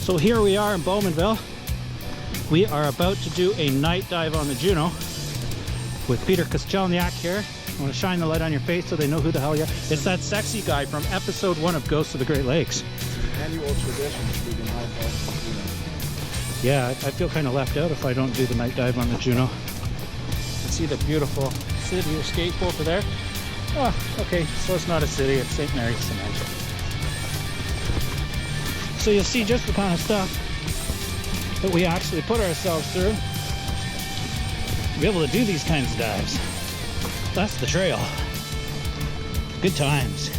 So here we are in Bowmanville. We are about to do a night dive on the Juno with Peter Kostelniak here. I want to shine the light on your face so they know who the hell you are. It's that sexy guy from episode 1 of Ghosts of the Great Lakes. Annual tradition to do the night dive on the Juno. Yeah, I feel kind of left out if I don't do the night dive on the Juno. You can see the beautiful city escape over there. Oh, okay, so it's not a city, it's St. Mary's Cement. So you'll see just the kind of stuff that we actually put ourselves through to be able to do these kinds of dives. That's the trail. Good times.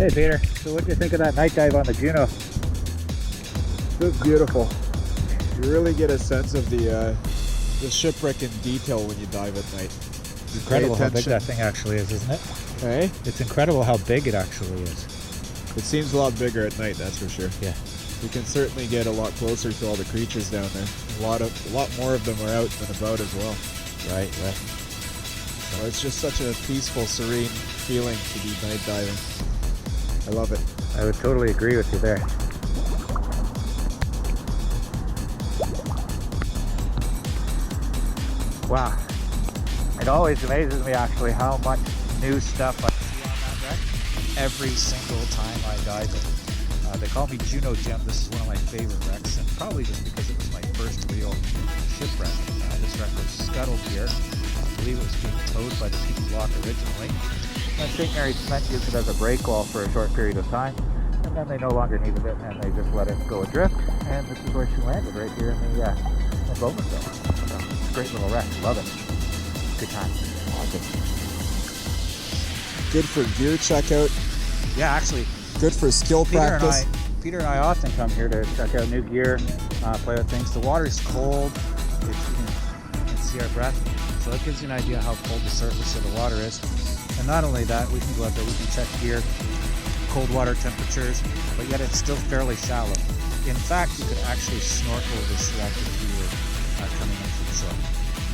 Hey Peter, so what do you think of that night dive on the Juno? It's beautiful. You really get a sense of the shipwreck in detail when you dive at night. It's incredible how big that thing actually is, isn't it? Hey? It's incredible how big it actually is. It seems a lot bigger at night, that's for sure. Yeah. You can certainly get a lot closer to all the creatures down there. A lot more of them are out than about as well. Right. So it's just such a peaceful, serene feeling to be night diving. I love it. I would totally agree with you there. Wow. It always amazes me actually how much new stuff I see on that wreck every single time I dive it. They call me Juno Gem. This is one of my favorite wrecks, and probably just because it was my first real shipwreck. This wreck was scuttled here. I believe it was being towed by the Peaky Block originally. And St. Mary's Cement used it as a break wall for a short period of time, and then they no longer needed it, and they just let it go adrift. And this is where she landed, right here in the Bowman Zone. So, it's a great little wreck. Love it. Good time. Awesome. Good for gear checkout. Yeah, actually. Good for skill practice. Peter and I often come here to check out new gear, play with things. The water's cold. You can see our breath. So that gives you an idea how cold the surface of the water is. And not only that, we can go out there, we can check gear, cold water temperatures, but yet it's still fairly shallow. In fact, you could actually snorkel this wreck if you were coming in from shore.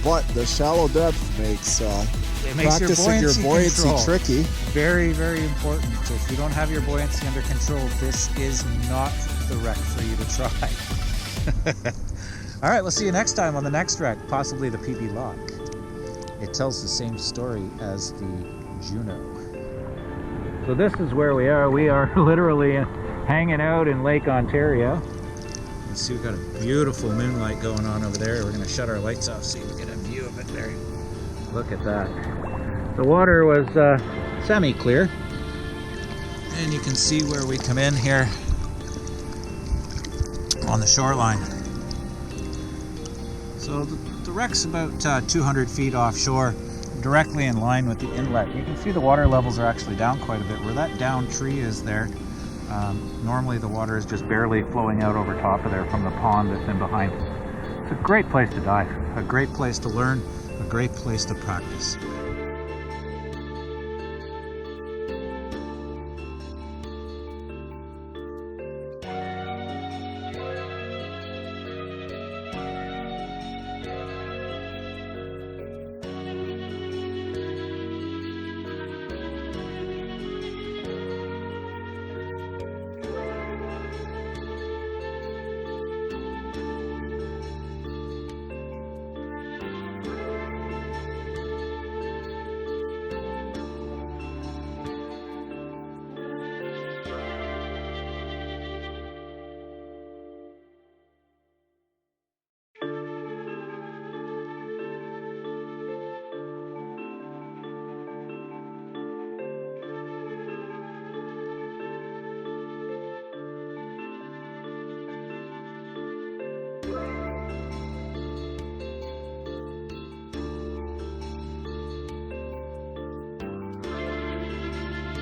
But the shallow depth makes practicing your buoyancy tricky. Very, very important. So if you don't have your buoyancy under control, this is not the wreck for you to try. All right, we'll see you next time on the next wreck, possibly the PB Lock. It tells the same story as the Juno. So this is where we are. We are literally hanging out in Lake Ontario. You can see we've got a beautiful moonlight going on over there. We're going to shut our lights off so you can get a view of it there. Look at that. The water was semi-clear. And you can see where we come in here on the shoreline. So the wreck's about 200 feet offshore, directly in line with the inlet. You can see the water levels are actually down quite a bit. Where that down tree is there, normally the water is just barely flowing out over top of there from the pond that's in behind. It's a great place to dive, a great place to learn, a great place to practice.